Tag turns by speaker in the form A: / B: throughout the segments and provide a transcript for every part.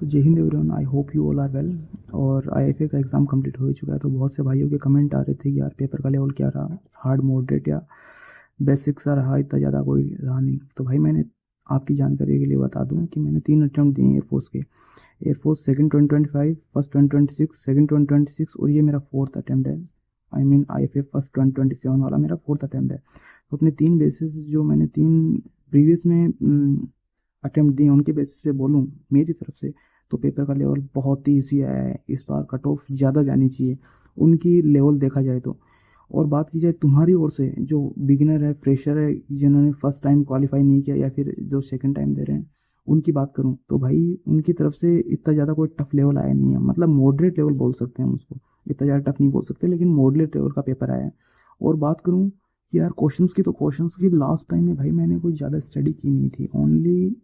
A: तो Jai Hind everyone, I hope you all are well. और IFA का एग्ज़ाम कंप्लीट हो चुका है, तो बहुत से भाइयों के कमेंट आ रहे थे कि यार पेपर का लेवल क्या रहा, हार्ड मॉडरेट या बेसिक सा रहा, इतना ज़्यादा कोई रहा नहीं। तो भाई मैंने आपकी जानकारी के लिए बता दूं कि मैंने 3 अटैम्प्ट दिए एयरफोर्स के। एयरफोर्स सेकंड 2025, फर्स्ट 2026, सेकंड 2026, और ये मेरा फोर्थ अटैम्प्ट है। आई मीन आईएफए फर्स्ट 2027 वाला मेरा फोर्थ अटैम्प्ट है। तो अपने 3 बेसिस जो मैंने 3 प्रीवियस में अटेम्प्ट दिए उनके बेसिस पे बोलूँ मेरी तरफ से, तो पेपर का लेवल बहुत ही ईजी आया है। इस बार कट ऑफ ज़्यादा जानी चाहिए उनकी लेवल देखा जाए तो। और बात की जाए तुम्हारी ओर से, जो बिगिनर है, फ्रेशर है, जिन्होंने फर्स्ट टाइम क्वालिफाई नहीं किया या फिर जो सेकंड टाइम दे रहे हैं, उनकी बात करूं तो भाई उनकी तरफ से इतना ज़्यादा कोई टफ लेवल आया नहीं है। मतलब मॉडरेट लेवल बोल सकते हैं हम उसको, इतना ज़्यादा टफ नहीं बोल सकते, लेकिन मॉडरेट लेवल का पेपर आया है। और बात करूँ कि यार क्वेश्चंस की, तो क्वेश्चंस की लास्ट टाइम में भाई मैंने कोई ज़्यादा स्टडी की नहीं थी। ओनली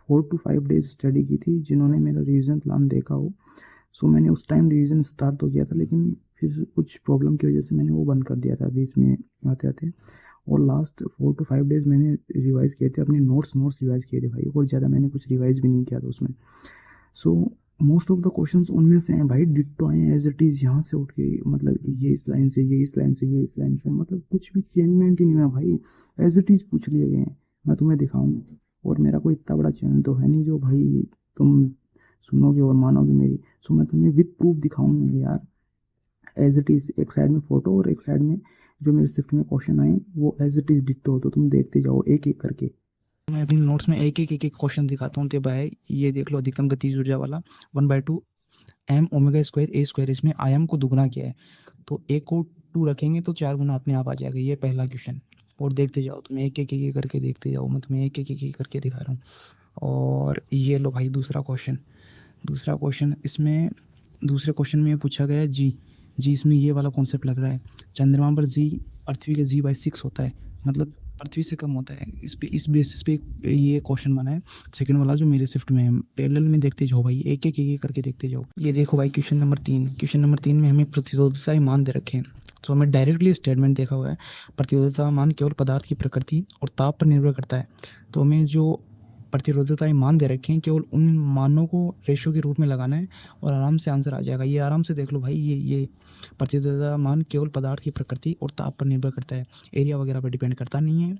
A: 4 to 5 डेज स्टडी की थी। जिन्होंने मेरा रिवीजन प्लान देखा हो, सो मैंने उस टाइम रिवीजन स्टार्ट तो किया था, लेकिन फिर कुछ प्रॉब्लम की वजह से मैंने वो बंद कर दिया था बीच में आते आते। और लास्ट 4 to 5 डेज मैंने रिवाइज़ किए थे, अपने नोट्स रिवाइज़ किए थे भाई। और ज़्यादा मैंने कुछ रिवाइज़ भी नहीं किया था उसमें। So most of the questions उनमें से हैं भाई, डिट्टो आए एज इट इज़, यहाँ से उठ के, मतलब ये इस लाइन से, ये इस लाइन से, ये इस लाइन से, मतलब कुछ भी चेंजमेंट ही नहीं हुआ भाई। एज इट इज़ पूछ लिए गए हैं। मैं तुम्हें दिखाऊँ, और मेरा कोई इतना बड़ा चैनल तो है नहीं जो भाई तुम सुनोगे और मानोगे मेरी। सो मैं तुम्हें विद प्रूफ दिखाऊंगा यार, एज इट इज़। एक साइड में फ़ोटो और एक साइड में जो मेरे शिफ्ट में क्वेश्चन आए वो एज इट इज़ डिट्टो। तो तुम देखते जाओ एक एक करके। मैं अपनी नोट्स में एक एक क्वेश्चन दिखाता हूँ। तो भाई ये देख लो, अधिकतम गतिज ऊर्जा वाला 1/2 एम ओमेगा स्क्वायर ए स्क्वायर, इसमें आयाम को दुगना किया है। तो एक को 2 रखेंगे तो 4 गुना अपने आप आ जाएगा। ये पहला क्वेश्चन। और देखते जाओ, तुम्हें एक एक करके देखते जाओ, मैं तुम्हें एक एक करके दिखा रहा हूँ। और ये लो भाई दूसरा क्वेश्चन इसमें, दूसरे क्वेश्चन में ये पूछा गया है जी इसमें ये वाला कॉन्सेप्ट लग रहा है। चंद्रमा पर जी पृथ्वी के g/6 होता है, मतलब पृथ्वी से कम होता है। इस बेसिस पे ये क्वेश्चन बना है। सेकंड वाला जो मेरे शिफ्ट में है, पैरेलल में देखते जाओ भाई, एक एक करके देखते जाओ। ये देखो भाई क्वेश्चन नंबर 3 में हमें प्रतिरोधकता मान दे रखे हैं। तो हमें डायरेक्टली स्टेटमेंट देखा हुआ है, प्रतिरोधकता मान केवल पदार्थ की प्रकृति और ताप पर निर्भर करता है। तो हमें जो प्रतिरोधकता मान दे रखे हैं, केवल उन मानों को रेशो के रूप में लगाना है और आराम से आंसर आ जाएगा। ये आराम से देख लो भाई, ये प्रतिरोधकता मान केवल पदार्थ की प्रकृति और ताप पर निर्भर करता है, एरिया वगैरह पर डिपेंड करता नहीं है।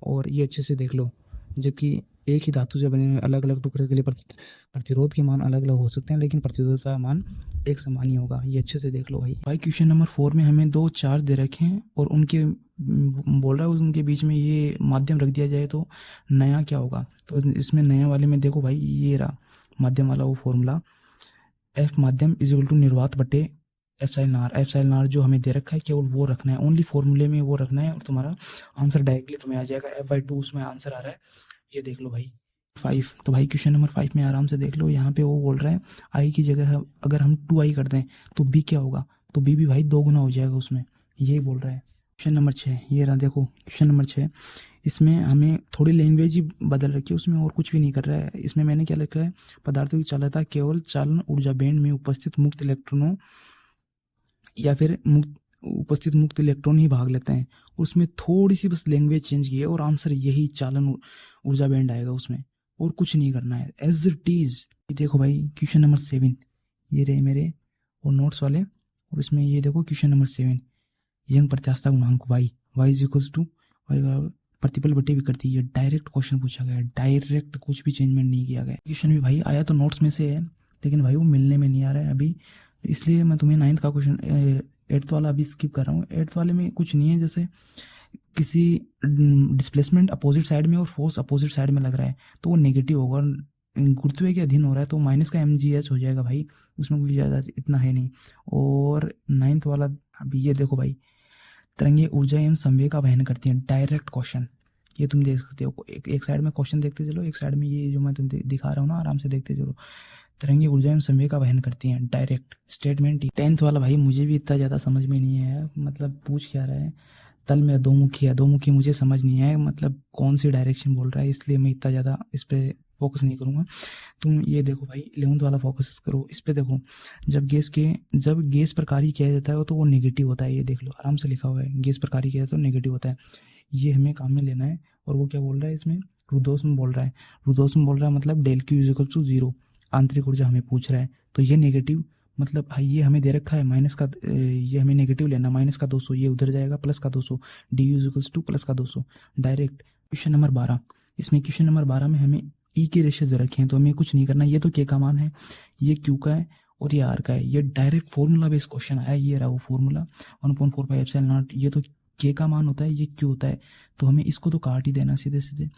A: और ये अच्छे से देख लो, जबकि एक ही धातु से बने अलग अलग टुकड़े के लिए प्रतिरोध के मान अलग अलग हो सकते हैं, लेकिन प्रतिरोधकता मान एक समान ही होगा। ये अच्छे से देख लो भाई क्वेश्चन नंबर 4 में हमें 2 चार्ज दे रखे हैं और उनके बोल रहा है उनके बीच में ये माध्यम रख दिया जाए तो नया क्या होगा। तो इसमें नया वाले में देखो भाई, ये रहा माध्यम वाला वो फॉर्मूला, एफ माध्यम इज इक्वल टू निर्वात बटे एप्सिलॉन आर जो हमें दे रखा है, केवल वो रखना है, ओनली फॉर्मूले में वो रखना है और तुम्हारा आंसर डायरेक्टली तुम्हें आ जाएगा। F/2 उसमें आंसर आ रहा है, ये देख लो भाई। 5, तो भाई क्वेश्चन नंबर 5 में आराम से देख लो, यहाँ पे वो बोल रहा है आई की जगह अगर हम 2i कर दें तो b क्या होगा। तो b भी भाई 2 गुना हो जाएगा उसमें, यही बोल रहा है। क्वेश्चन नंबर 6 ये रहा, देखो क्वेश्चन नंबर 6, इसमें हमें थोड़ी लैंग्वेज ही बदल रखी है, उसमें और कुछ भी नहीं कर रहा है। इसमें मैंने क्या लिखा है, पदार्थों की चालकता केवल चालन ऊर्जा बैंड में उपस्थित मुक्त इलेक्ट्रॉनों या फिर उपस्थित मुक्त इलेक्ट्रॉन ही भाग लेते हैं। उसमें थोड़ी सी बस लैंग्वेज चेंज की है और आंसर यही चालन ऊर्जा बैंड आएगा उसमें, और कुछ नहीं करना है, एज इट इज। देखो भाई क्वेश्चन नंबर 7, ये रहे मेरे और नोट्स वाले। और इसमें ये देखो क्वेश्चन नंबर 7, यंग प्रत्यास्थता गुणांक y is equals to Y बराबर प्रतिपल बटे विकृति। ये डायरेक्ट क्वेश्चन पूछा गया है, डायरेक्ट, कुछ भी चेंजमेंट नहीं किया गया। क्वेश्चन भी भाई आया तो नोट्स में से है, लेकिन भाई वो मिलने में नहीं आ रहा है अभी, इसलिए मैं तुम्हें 9th का क्वेश्चन 8th वाला अभी स्किप कर रहा हूँ। 8th वाले में कुछ नहीं है, जैसे किसी डिस्प्लेसमेंट अपोजिट साइड में और फोर्स अपोजिट साइड में लग रहा है तो वो नेगेटिव होगा, गुरुत्व के अधीन हो रहा है तो माइनस का mgh हो जाएगा भाई, उसमें कोई ज़्यादा इतना है नहीं। और 9th वाला अभी ये देखो भाई, तरंगे ऊर्जा एवं संवेग का वहन करती हैं, डायरेक्ट क्वेश्चन। ये तुम देख सकते हो, एक साइड में क्वेश्चन देखते चलो, एक साइड में ये जो मैं तुम दिखा रहा हूँ ना, आराम से देखते चलो। तरंगे ऊर्जा एवं संवेग का वहन करती हैं, डायरेक्ट स्टेटमेंट। 10th वाला भाई मुझे भी इतना ज़्यादा समझ में नहीं है, मतलब पूछ क्या रहा है, तल में दो मुखी मुझे समझ नहीं है, मतलब कौन सी डायरेक्शन बोल रहा है, इसलिए मैं इतना ज़्यादा इस पर फोकस नहीं करूँगा। तुम ये देखो भाई 11th वाला फोकस करो, इस पे देखो। जब गैस पर कार्य किया जाता है तो वो नेगेटिव होता है, ये देख लो आराम से लिखा हुआ है, गैस पर कार्य किया जाता है तो नेगेटिव होता है, ये हमें काम में लेना है। और वो क्या बोल रहा है इसमें, रुद्धोष्म बोल रहा है, मतलब del Q is equal to 0। आंतरिक ऊर्जा हमें पूछ रहा है, तो ये नेगेटिव, मतलब ये हमें दे रखा है माइनस का, ये हमें नेगेटिव लेना, माइनस का 200 ये उधर जाएगा, प्लस का 200, D you equals two plus का 200 डायरेक्ट। क्वेश्चन नंबर 12, इसमें क्वेश्चन नंबर 12 में हमें ई के रेशियो दे रखे हैं, तो हमें कुछ नहीं करना, ये तो के का मान है, ये क्यू का है और ये आर का है, ये डायरेक्ट फॉर्मूला बेस्ड क्वेश्चन आया, ये रहा वो फॉर्मूला 1.45 ये तो के का मान होता है, ये क्यू होता है, तो हमें इसको तो काट ही देना सीधे सीधे,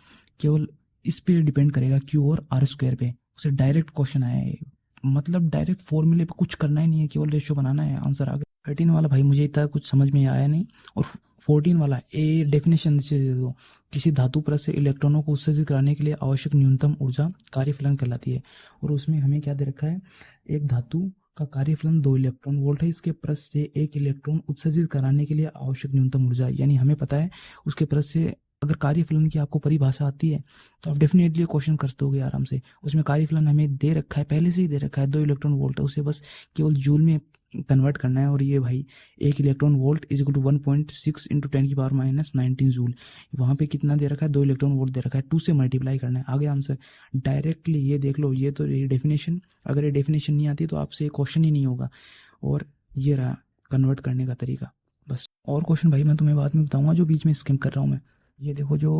A: केवल इस पे डिपेंड करेगा क्यू और आर स्क्वायर पे, उसे डायरेक्ट क्वेश्चन आया है, मतलब डायरेक्ट फॉर्मूले पे कुछ करना ही नहीं है, केवल रेशियो बनाना है, आंसर आ गया। 13 वाला भाई मुझे इतना कुछ समझ में आया नहीं, और 14 वाला ए डेफिनेशन से दे दो, किसी धातु परत से इलेक्ट्रॉनों को उत्सर्जित कराने के लिए आवश्यक न्यूनतम ऊर्जा कार्यफलन कहलाती है, और उसमें हमें क्या दे रखा है, एक धातु का कार्यफलन 2 इलेक्ट्रॉन वोल्ट है, इसके परत से एक इलेक्ट्रॉन उत्सर्जित कराने के लिए आवश्यक न्यूनतम ऊर्जा, यानी हमें पता है उसके परत से अगर कार्यफलन की आपको परिभाषा आती है तो आप डेफिनेटली क्वेश्चन कर दोगे आराम से। उसमें कार्यफलन हमें दे रखा है, पहले से ही दे रखा है, 2 इलेक्ट्रॉन वोल्ट है, उसे बस केवल जूल में कन्वर्ट करना है, और ये भाई 1 electron volt is equal to 1.6 into 10⁻⁹ joule, वहाँ पे कितना दे रखा है, 2 इलेक्ट्रॉन वोल्ट दे रखा है, 2 से मल्टीप्लाई करना है, आगे आंसर डायरेक्टली। ये देख लो, ये तो ये डेफिनेशन, अगर ये डेफिनेशन नहीं आती तो आपसे क्वेश्चन ही नहीं होगा, और ये रहा कन्वर्ट करने का तरीका बस। और क्वेश्चन भाई मैं तुम्हें बाद में बताऊंगा, जो बीच में स्किप कर रहा हूँ मैं। ये देखो जो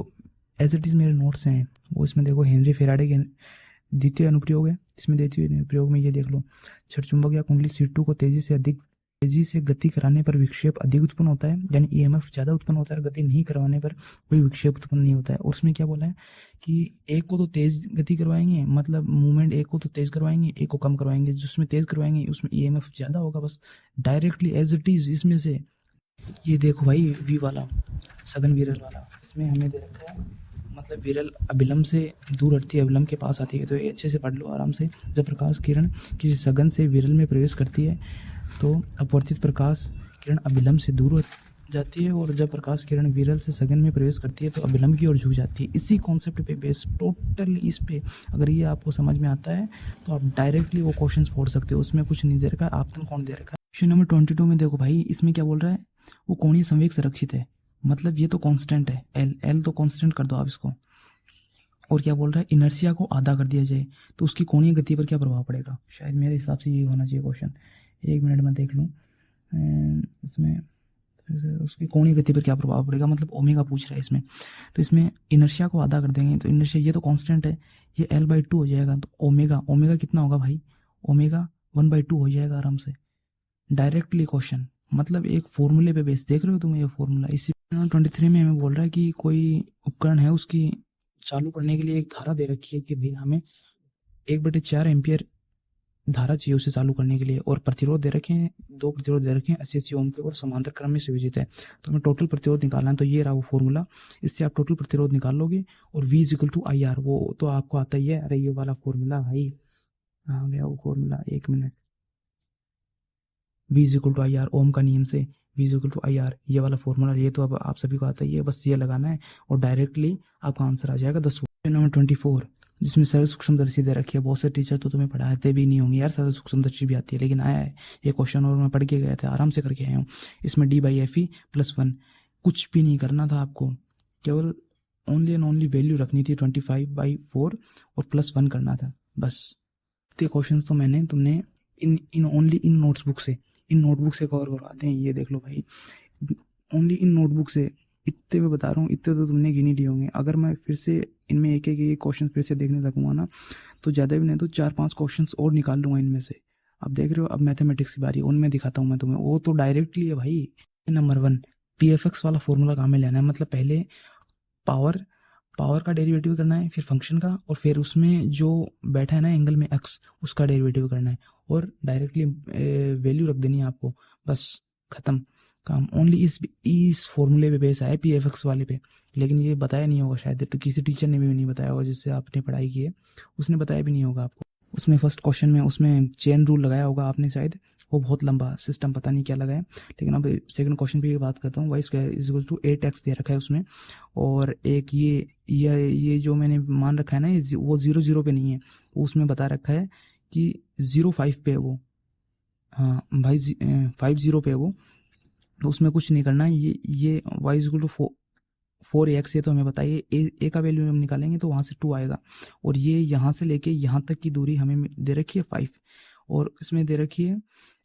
A: एज इट इज़ मेरे नोट्स हैं वो इसमें देखो, हेनरी फेराडे के द्वितीय अनुप्रयोग है, इसमें द्वितीय अनुप्रयोग में ये देख लो, छड़चुंबक या कुंडली C2 को तेजी से गति कराने पर विक्षेप अधिक उत्पन्न होता है, यानी EMF ज़्यादा उत्पन्न होता है, गति नहीं करवाने पर कोई विक्षेप उत्पन्न नहीं होता है। और उसमें क्या बोला है कि एक को तो तेज गति करवाएंगे, मतलब मूवमेंट एक को तो तेज करवाएंगे, एक को कम करवाएंगे, जिसमें तेज करवाएंगे उसमें EMF ज़्यादा होगा, बस डायरेक्टली एज इट इज़ इसमें से। ये देखो भाई वी वाला सघन विरल वाला, इसमें हमें दे रखा है, मतलब विरल अभिलंब से दूर हटती है, अभिलंब के पास आती है, तो ये अच्छे से पढ़ लो आराम से। जब प्रकाश किरण किसी सघन से विरल में प्रवेश करती है तो अपवर्तित प्रकाश किरण अभिलंब से दूर हट जाती है, और जब प्रकाश किरण विरल से सघन में प्रवेश करती है तो अभिलंब की ओर झुक जाती है। इसी कॉन्सेप्ट पे बेस टोटल इस पे, अगर ये आपको समझ में आता है तो आप डायरेक्टली वो क्वेश्चन छोड़ सकते हो, उसमें कुछ नहीं दे रखा है, आपतन कोण दे रखा है। क्वेश्चन नंबर 22 में देखो भाई, इसमें क्या बोल रहा है, वो कोणीय संवेग संरक्षित है, मतलब ये तो कांस्टेंट है, एल तो कांस्टेंट कर दो आप इसको, और क्या बोल रहा है, इनर्शिया को आधा कर दिया जाए तो उसकी कोणीय गति पर क्या प्रभाव पड़ेगा, शायद मेरे हिसाब से ये होना चाहिए क्वेश्चन, 1 मिनट में देख लूँ इसमें, उसकी कोणीय गति पर क्या प्रभाव पड़ेगा, मतलब ओमेगा पूछ रहा है इसमें, तो इसमें इनर्शिया को आधा कर देंगे तो इनर्शिया ये तो कांस्टेंट है, ये L/2 हो जाएगा, तो ओमेगा कितना होगा भाई, ओमेगा 1/2 हो जाएगा आराम से, डायरेक्टली क्वेश्चन, मतलब एक फॉर्मूले पे बेस, देख रहे हो तुम ये फॉर्मूला। इसी 23 में हमें बोल रहा है कि कोई उपकरण है, उसकी चालू करने के लिए एक धारा दे रखी है कि भाई हमें 1/4 एम्पियर धारा चाहिए उसे चालू करने के लिए, और प्रतिरोध दे रखे हैं, 2 प्रतिरोध दे रखे हैं 80 ओम के, और समांतर क्रम में संयोजित है, तो हमें टोटल प्रतिरोध निकालना है, तो ये रहा वो फॉर्मूला, इससे आप टोटल प्रतिरोध निकाल लोगे, और V = IR, वो तो आपको आता ही है, अरे ये वाला फॉर्मूला भाई आ गया वो फॉर्मूला, 1 मिनट, V = IR, ओम का नियम से V = IR, ये वाला फॉर्मूला, ये तो अब आप सभी को आता ही है, बस ये लगाना है और डायरेक्टली आपका आंसर आ जाएगा 10। नंबर 24, जिसमें सरल सूक्ष्मदर्शी दे रखी है, बहुत से टीचर तो तुम्हें पढ़ाते भी नहीं होंगे यार, सरल सूक्ष्मदर्शी भी आती है, लेकिन आया है ये क्वेश्चन, और मैं पढ़ के गया था, आराम से करके आया हूँ। इसमें D/FE +1, कुछ भी नहीं करना था आपको, केवल ओनली एंड ओनली वैल्यू रखनी थी 25/4 और +1 करना था बस। इतने क्वेश्चन तो मैंने तुमने इन नोटबुक से कवर करवाते हैं, ये देख लो भाई, ओनली इन नोटबुक से, इतने मैं बता रहा हूँ, इतने तो तुमने गिनी लिए होंगे। अगर मैं फिर से इनमें एक क्वेश्चन फिर से देखने लगूंगा ना, तो ज़्यादा भी नहीं तो 4-5 क्वेश्चन और निकाल लूँगा इनमें से। अब देख रहे हो, अब मैथमेटिक्स की बारी, उनमें दिखाता हूँ मैं तुम्हें, वो तो डायरेक्टली है भाई। नंबर 1, PFX वाला फॉर्मूला काम में लेना है, मतलब पहले पावर का डेरिवेटिव करना है, फिर फंक्शन का, और फिर उसमें जो बैठा है ना एंगल में x, उसका डेरिवेटिव करना है, और डायरेक्टली वैल्यू रख देनी है आपको, बस खत्म काम। ओनली इस फॉर्मूले पे बेस आया PFX वाले पे, लेकिन ये बताया नहीं होगा शायद, तो किसी टीचर ने भी नहीं बताया होगा, जिससे आपने पढ़ाई की है उसने बताया भी नहीं होगा आपको। उसमें फर्स्ट क्वेश्चन में उसमें चेन रूल लगाया होगा आपने शायद, वो बहुत लंबा सिस्टम पता नहीं क्या लगाया, लेकिन अब सेकंड क्वेश्चन पे बात करता हूँ। y² = 8x दे रखा है उसमें, और एक ये जो मैंने मान रखा है ना, ये वो 0 पे नहीं है, वो उसमें बता रखा है कि 0.5 पे है वो, हाँ भाई 50 पे है वो, तो उसमें कुछ नहीं करना है। ये y = 4 4ax, ये तो हमें बताइए ए का वैल्यू हम निकालेंगे तो वहाँ से 2 आएगा, और ये यहाँ से लेके यहाँ तक की दूरी हमें दे रखी है 5, और इसमें दे रखी है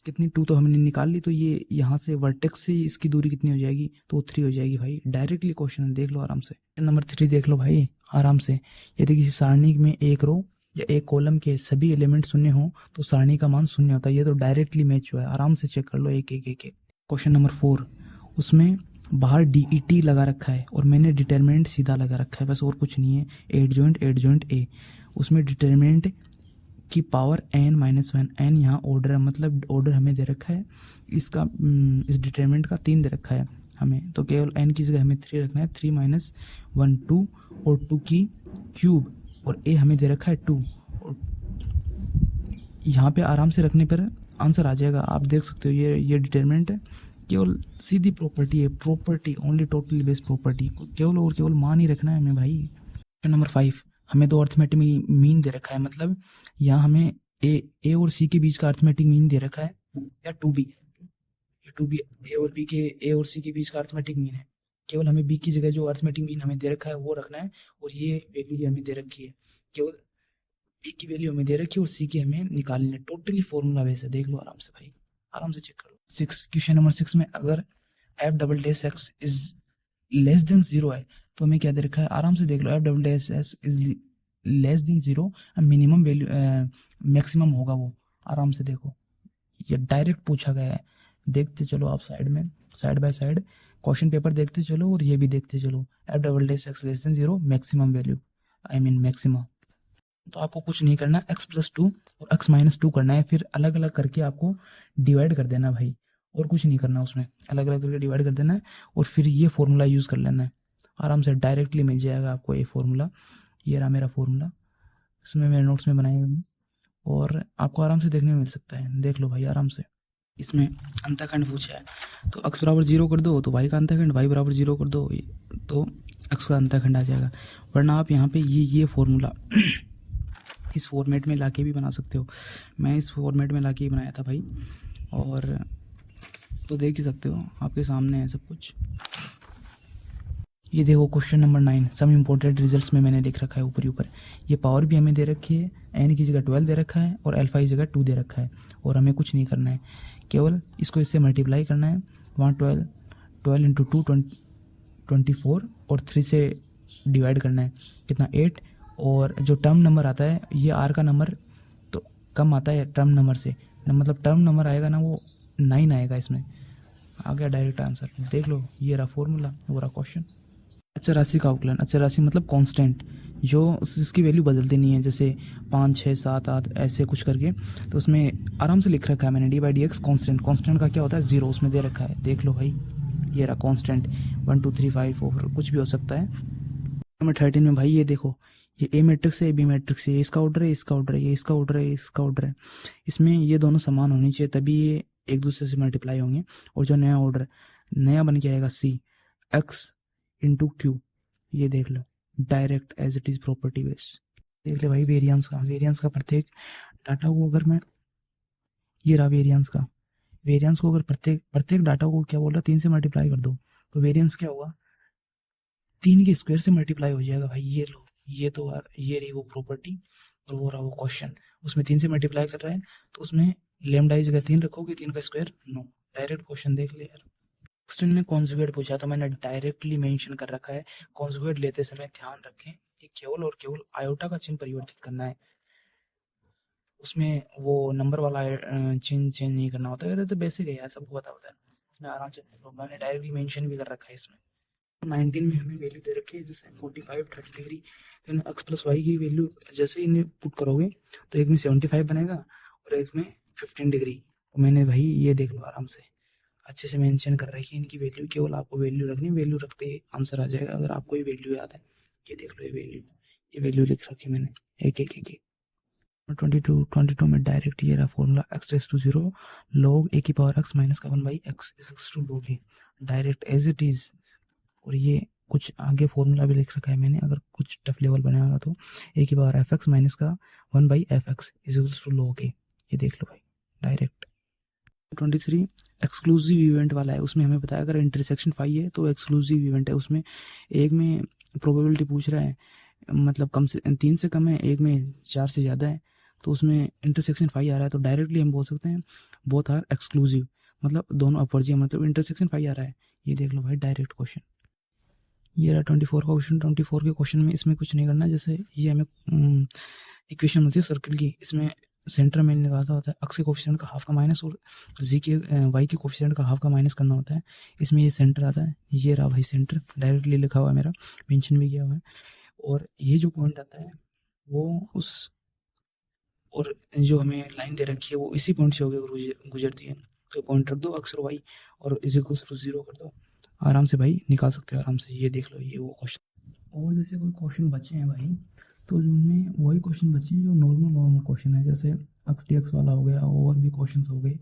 A: कितनी 2, तो हमने निकाल ली, तो ये यहाँ से वर्टेक्स से इसकी दूरी कितनी हो जाएगी, तो 3 हो जाएगी भाई। डायरेक्टली क्वेश्चन देख लो आराम से। नंबर 3 देख लो भाई आराम से। यदि किसी सारणी में एक रो या एक कॉलम के सभी एलिमेंट शून्य हो तो सारणी का मान शून्य होता है। ये तो डायरेक्टली मैच हुआ है, आराम से चेक कर लो एक एक एक एक। क्वेश्चन नंबर 4, उसमें बाहर DET लगा रखा है और मैंने डिटरमिनेंट सीधा लगा रखा है, बस और कुछ नहीं है। एड जॉइंट ए, उसमें डिटरमिनेंट की पावर n-1, n यहाँ ऑर्डर है, मतलब ऑर्डर हमें दे रखा है इसका, इस डिटरमिनेंट का 3 दे रखा है हमें, तो केवल n की जगह हमें 3 रखना है। 3 - 1 2, और 2 की क्यूब, और a हमें दे रखा है 2, और यहाँ पे आराम से रखने पर आंसर आ जाएगा। आप देख सकते हो ये डिटरमिनेंट है, केवल सीधी प्रॉपर्टी है, property only, totally based property, केवल और केवल मान ही रखना है हमें भाई। क्वेश्चन नंबर 5, हमें दो अर्थमेटिक मीन दे रखा है, मतलब यहाँ हमें ए और सी के बीच का अर्थमेटिक मीन दे रखा है, या 2b, ए और सी के बीच का अर्थमेटिक मीन है। केवल हमें बी की जगह जो अर्थमेटिक मीन हमें दे रखा है वो रखना है, और ये वैल्यू हमें दे रखी है, केवल ए की वैल्यू हमें दे रखी है और सी की हमें निकालनी है। टोटली फॉर्मूला वैसे देख लो आराम से भाई, आराम से चेक करो। 6, क्वेश्चन नंबर 6 में अगर f"(x) इज लेस देन 0 है तो हमें क्या दे रखा है, आराम से देख लो। f"(x) is less than 0, minimum value maximum होगा वो, आराम से देखो, ये डायरेक्ट पूछा गया है। देखते चलो आप साइड में, side by side question paper देखते चलो और ये भी देखते चलो। f"(x) less than 0 maximum value, I mean maximum. तो आपको कुछ नहीं करना, x+2 और x-2 करना है, फिर अलग अलग करके आपको डिवाइड कर देना भाई, और कुछ नहीं करना उसमें, अलग अलग करके डिवाइड कर देना है, और फिर ये फॉर्मूला यूज़ कर लेना है, आराम से डायरेक्टली मिल जाएगा आपको ये फॉर्मूला। ये रहा मेरा फॉर्मूला, इसमें मेरे नोट्स में बनाए हुए, और आपको आराम से देखने में मिल सकता है, देख लो भाई आराम से। इसमें अंतःखंड पूछा है, तो x बराबर 0 कर दो तो y का अंतःखंड, y बराबर 0 कर दो तो x का अंतःखंड आ जाएगा। वरना आप यहाँ पे ये फॉर्मूला इस फॉर्मेट में लाके भी बना सकते हो। मैं इस फॉर्मेट में लाके ही बनाया था भाई, और तो देख ही सकते हो, आपके सामने है सब कुछ। ये देखो question number 9, some important results में मैंने लिख रखा है ऊपर ही ऊपर। ये पावर भी हमें दे रखी है, n की जगह 12 दे रखा है और अल्फा की जगह 2 दे रखा है, और हमें कुछ नहीं करना है, केवल इसको इससे मल्टीप्लाई करना है। 12 × 2 24, और 3 से डिवाइड करना है, कितना 8, और जो टर्म नंबर आता है, ये r का नंबर तो कम आता है टर्म नंबर से, मतलब टर्म नंबर आएगा ना वो 9 आएगा, इसमें आ गया डायरेक्ट आंसर। देख लो ये रहा फॉर्मूला, वो रहा क्वेश्चन। अचर राशि का अवकलन, अचर राशि मतलब कांस्टेंट, जो इसकी वैल्यू बदलती नहीं है, जैसे 5 6 7 8 ऐसे कुछ करके, तो उसमें आराम से लिख रखा है मैंने d/dx कांस्टेंट। कांस्टेंट का क्या होता है, 0 उसमें दे रखा है, देख लो भाई, ये रहा कांस्टेंट। 1 2 3 5 4 कुछ भी हो सकता है। नंबर 13 में भाई ये देखो, ये ए मैट्रिक्स है, बी मैट्रिक्स है, ये इसका ऑर्डर है, इसका ऑर्डर है, ये इसका ऑर्डर है, इसका ऑर्डर है। इसमें ये दोनों समान होनी चाहिए, तभी ये एक दूसरे से मल्टीप्लाई होंगे। और जो नया ऑर्डर नया बन के आएगा C(x) × Q, ये देख लो direct as it is property based. देख ले भाई वेरिएंस का प्रत्येक डाटा को अगर मैं, ये रहा वेरिएंस को अगर प्रत्येक डाटा को क्या बोल रहा, 3 से मल्टीप्लाई कर दो, तो वेरिएंस क्या होगा, 3 के स्क्वायर से मल्टीप्लाई हो जाएगा भाई। ये लो, ये तो ये रही वो प्रॉपर्टी, और वो रहा वो क्वेश्चन, उसमें 3 से मल्टीप्लाई कर रहे हैं, तो उसमें लैम्डा की जगह 3 रखोगे, 3 का स्क्वायर 9, डायरेक्ट क्वेश्चन देख ले यार। क्वेश्चन में कॉन्जुगेट पूछा तो मैंने डायरेक्टली मेंशन कर रखा है, कॉन्जुगेट लेते समय ध्यान रखें कि केवल और केवल आयोटा का चिन्ह परिवर्तित करना है, उसमें वो नंबर वाला चिन्ह चेंज नहीं करना होता है। तो बेसिक है यार, सबको पता होता है, मैं आराम से मैंने डायरेक्टली मेंशन भी कर रखा है इसमें। 19 में हमें वैल्यू दे रखी है, जैसे 45 30 डिग्री, तो x+y की वैल्यू जैसे इन्हें पुट करोगे तो एक में 75 बनेगा और एक में 15 डिग्री। तो मैंने भाई ये देख लो आराम से अच्छे से मेंशन कर रखी है इनकी वैल्यू, केवल आपको वैल्यू रखनी, वैल्यू रखते ही आंसर आ जाएगा अगर आपको ये वैल्यू याद है। ये देख लो ये वैल्यू लिख रखी मैंने एक एक एक। 22 में डायरेक्ट ये रहा फॉर्मूला, x⁻⁴ log a की पावर x माइनस का 1/x = log a, direct as it is. और ये कुछ आगे फॉर्मूला भी लिख रखा है मैंने, अगर कुछ टफ लेवल बनाएगा तो a की पावर fx माइनस का 1/fx = log a, ये देख लो भाई डायरेक्ट। 23 एक्सक्लूसिव इवेंट वाला है, उसमें हमें बताया अगर इंटरसेक्शन 5 है तो एक्सक्लूसिव इवेंट है। उसमें एक में प्रोबेबिलिटी पूछ रहा है, मतलब कम से 3 से कम है, एक में 4 से ज़्यादा है, तो उसमें इंटरसेक्शन 5 आ रहा है, तो डायरेक्टली हम बोल सकते हैं बोथ आर एक्सक्लूसिव, मतलब दोनों अपवर्जिंग, मतलब इंटरसेक्शन 5 आ रहा है। ये देख लो भाई डायरेक्ट क्वेश्चन। ये रहा 24 का क्वेश्चन। 24 के क्वेश्चन में इसमें कुछ नहीं करना, जैसे ये हमें इक्वेशन होती है सर्कल की, इसमें सेंटर में निकालना होता है, एक्स के कोफिशिएंट का हाफ का माइनस और जी के वाई के कोफिशिएंट का हाफ का माइनस करना होता है। इसमें ये सेंटर आता है, ये रहा भाई सेंटर, डायरेक्टली लिखा हुआ है, मेरा मेंशन भी किया हुआ है। और ये जो पॉइंट आता है वो उस, और जो हमें लाइन दे रखी है वो इसी पॉइंट से होकर गुजरती है। तो पॉइंट रख दो एक्स और वाई और इज इक्वल्स टू 0 कर दो, आराम से भाई निकाल सकते हो आराम से। ये देख लो, ये वो क्वेश्चन। और जैसे कोई क्वेश्चन बचे हैं भाई, तो उनमें वही क्वेश्चन बचे हैं जो नॉर्मल क्वेश्चन है, जैसे एक्स डी एक्स वाला हो गया, और भी क्वेश्चन हो गए।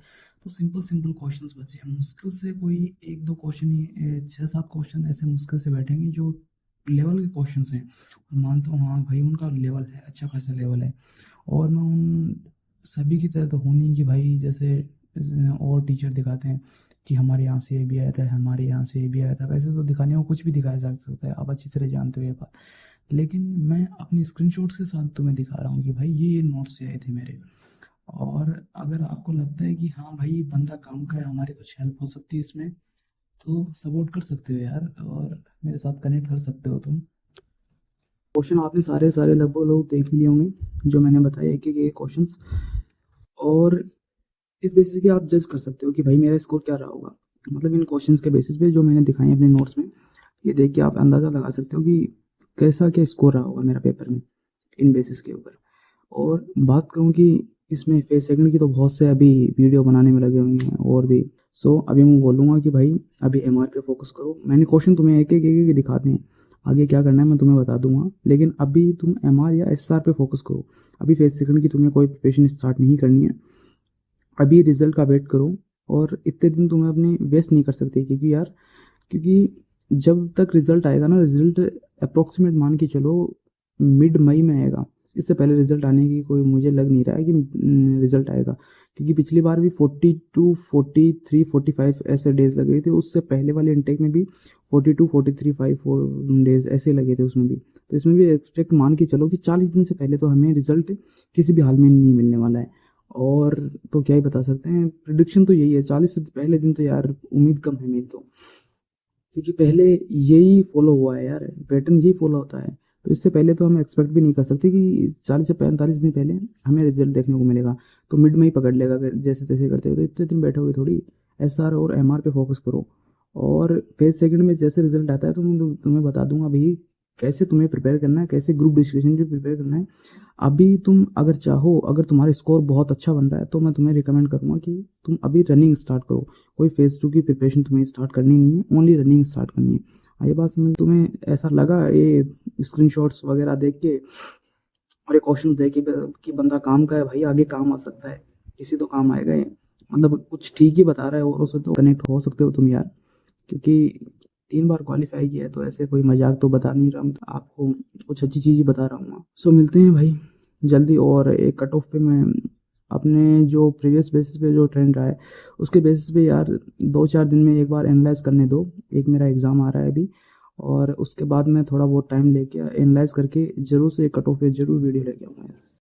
A: तो सिंपल क्वेश्चन बचे हैं, मुश्किल से कोई 1-2 क्वेश्चन ही, 6-7 क्वेश्चन ऐसे मुश्किल से बैठेंगे जो लेवल के क्वेश्चन हैं, और मानता हूँ हाँ भाई उनका लेवल है, अच्छा खासा लेवल है। और मैं उन सभी की तरह तो हूँ नहीं कि भाई जैसे और टीचर दिखाते हैं कि हमारे यहाँ से ये भी आया था, हमारे यहाँ से ये भी आया था, वैसे तो दिखाने को कुछ भी दिखाया जा सकता है, आप अच्छी तरह जानते हो ये बात। लेकिन मैं अपनी स्क्रीनशॉट्स के साथ तुम्हें दिखा रहा हूँ कि भाई ये नोट्स से आए थे मेरे। और अगर आपको लगता है कि हाँ भाई बंदा काम का है, हमारी कुछ हेल्प हो सकती है इसमें, तो सपोर्ट कर सकते हो यार, और मेरे साथ कनेक्ट कर सकते हो तुम। क्वेश्चन आपने सारे सारे लगभग लोग देख लिए होंगे जो मैंने बताया, एक एक क्वेश्चंस, और इस बेसिस पे आप जज कर सकते हो कि भाई मेरा स्कोर क्या रहा होगा। मतलब इन क्वेश्चंस के बेसिस पे जो मैंने दिखाए अपने नोट्स में, ये देख के आप अंदाज़ा लगा सकते हो कि कैसा क्या स्कोर रहा होगा मेरा पेपर में, इन बेसिस के ऊपर। और बात करूँ कि इसमें फेस सेकंड की, तो बहुत से अभी वीडियो बनाने में लगे हुए हैं और भी। सो अभी मैं बोलूँगा कि भाई अभी एमआर पे फोकस करो। मैंने क्वेश्चन तुम्हें एक दिखाते हैं, आगे क्या करना है मैं तुम्हें बता दूंगा, लेकिन अभी तुम एमआर या एसआर पे फोकस करो। अभी फेस सेकंड की तुम्हें कोई प्रिपरेशन स्टार्ट नहीं करनी है, अभी रिजल्ट का वेट करो। और इतने दिन तुम्हें अपने वेस्ट नहीं कर सकते, क्योंकि यार, क्योंकि जब तक रिजल्ट आएगा ना, रिजल्ट अप्रोक्सीमेट मान के चलो मिड मई में आएगा। इससे पहले रिजल्ट आने की कोई मुझे लग नहीं रहा है कि रिजल्ट आएगा, क्योंकि पिछली बार भी 42, 43, 45 ऐसे डेज लगे थे। उससे पहले वाले इनटेक में भी 42, 43, 5 डेज ऐसे लगे थे उसमें भी। तो इसमें भी एक्सपेक्ट मान के चलो कि 40 दिन से पहले तो हमें रिजल्ट किसी भी हाल में नहीं मिलने वाला है। और तो क्या ही बता सकते हैं, प्रिडिक्शन तो यही है, 40 से पहले दिन तो यार उम्मीद कम है मेरी तो, क्योंकि पहले यही फॉलो हुआ है यार, पैटर्न यही फॉलो होता है। तो इससे पहले तो हम एक्सपेक्ट भी नहीं कर सकते कि 40 से 45 दिन पहले हमें रिजल्ट देखने को मिलेगा। तो मिड में ही पकड़ लेगा जैसे तैसे करते हुए, तो इतने दिन बैठे हुए थोड़ी। एसआर और एमआर पे फोकस करो। और फेज सेकंड में जैसे रिजल्ट आता है तो मैं तुम्हें बता दूंगा भाई कैसे तुम्हें प्रिपेयर करना है, कैसे ग्रुप डिस्कशन भी प्रिपेयर करना है। अभी तुम अगर चाहो, अगर तुम्हारा स्कोर बहुत अच्छा बन रहा है, तो मैं तुम्हें रिकमेंड करूंगा कि तुम अभी रनिंग स्टार्ट करो। कोई फेज 2 की प्रिपरेशन तुम्हें स्टार्ट करनी नहीं है, ओनली रनिंग स्टार्ट करनी है। ये बात समझ, तुम्हें ऐसा लगा ये स्क्रीनशॉट्स वगैरह देख के और ये क्वेश्चन देख के कि बंदा काम का है, भाई आगे काम आ सकता है, किसी तो काम आएगा ये, मतलब कुछ ठीक ही बता रहा है, और उससे तो कनेक्ट हो सकते हो तुम यार। क्योंकि 3 बार क्वालिफाई किया है, तो ऐसे कोई मजाक तो बता नहीं रहा हूँ, तो आपको कुछ अच्छी चीज़ ही बता रहा हूँ। सो मिलते हैं भाई जल्दी, और एक कट ऑफ पे मैं अपने जो प्रीवियस बेसिस पे जो ट्रेंड रहा है उसके बेसिस पे यार 2-4 दिन में एक बार एनालाइज करने दो। एक मेरा एग्ज़ाम आ रहा है अभी, और उसके बाद मैं थोड़ा बहुत टाइम लेके एनालाइज करके ज़रूर से एक कट ऑफ पे ज़रूर वीडियो लेके आऊँगा यार।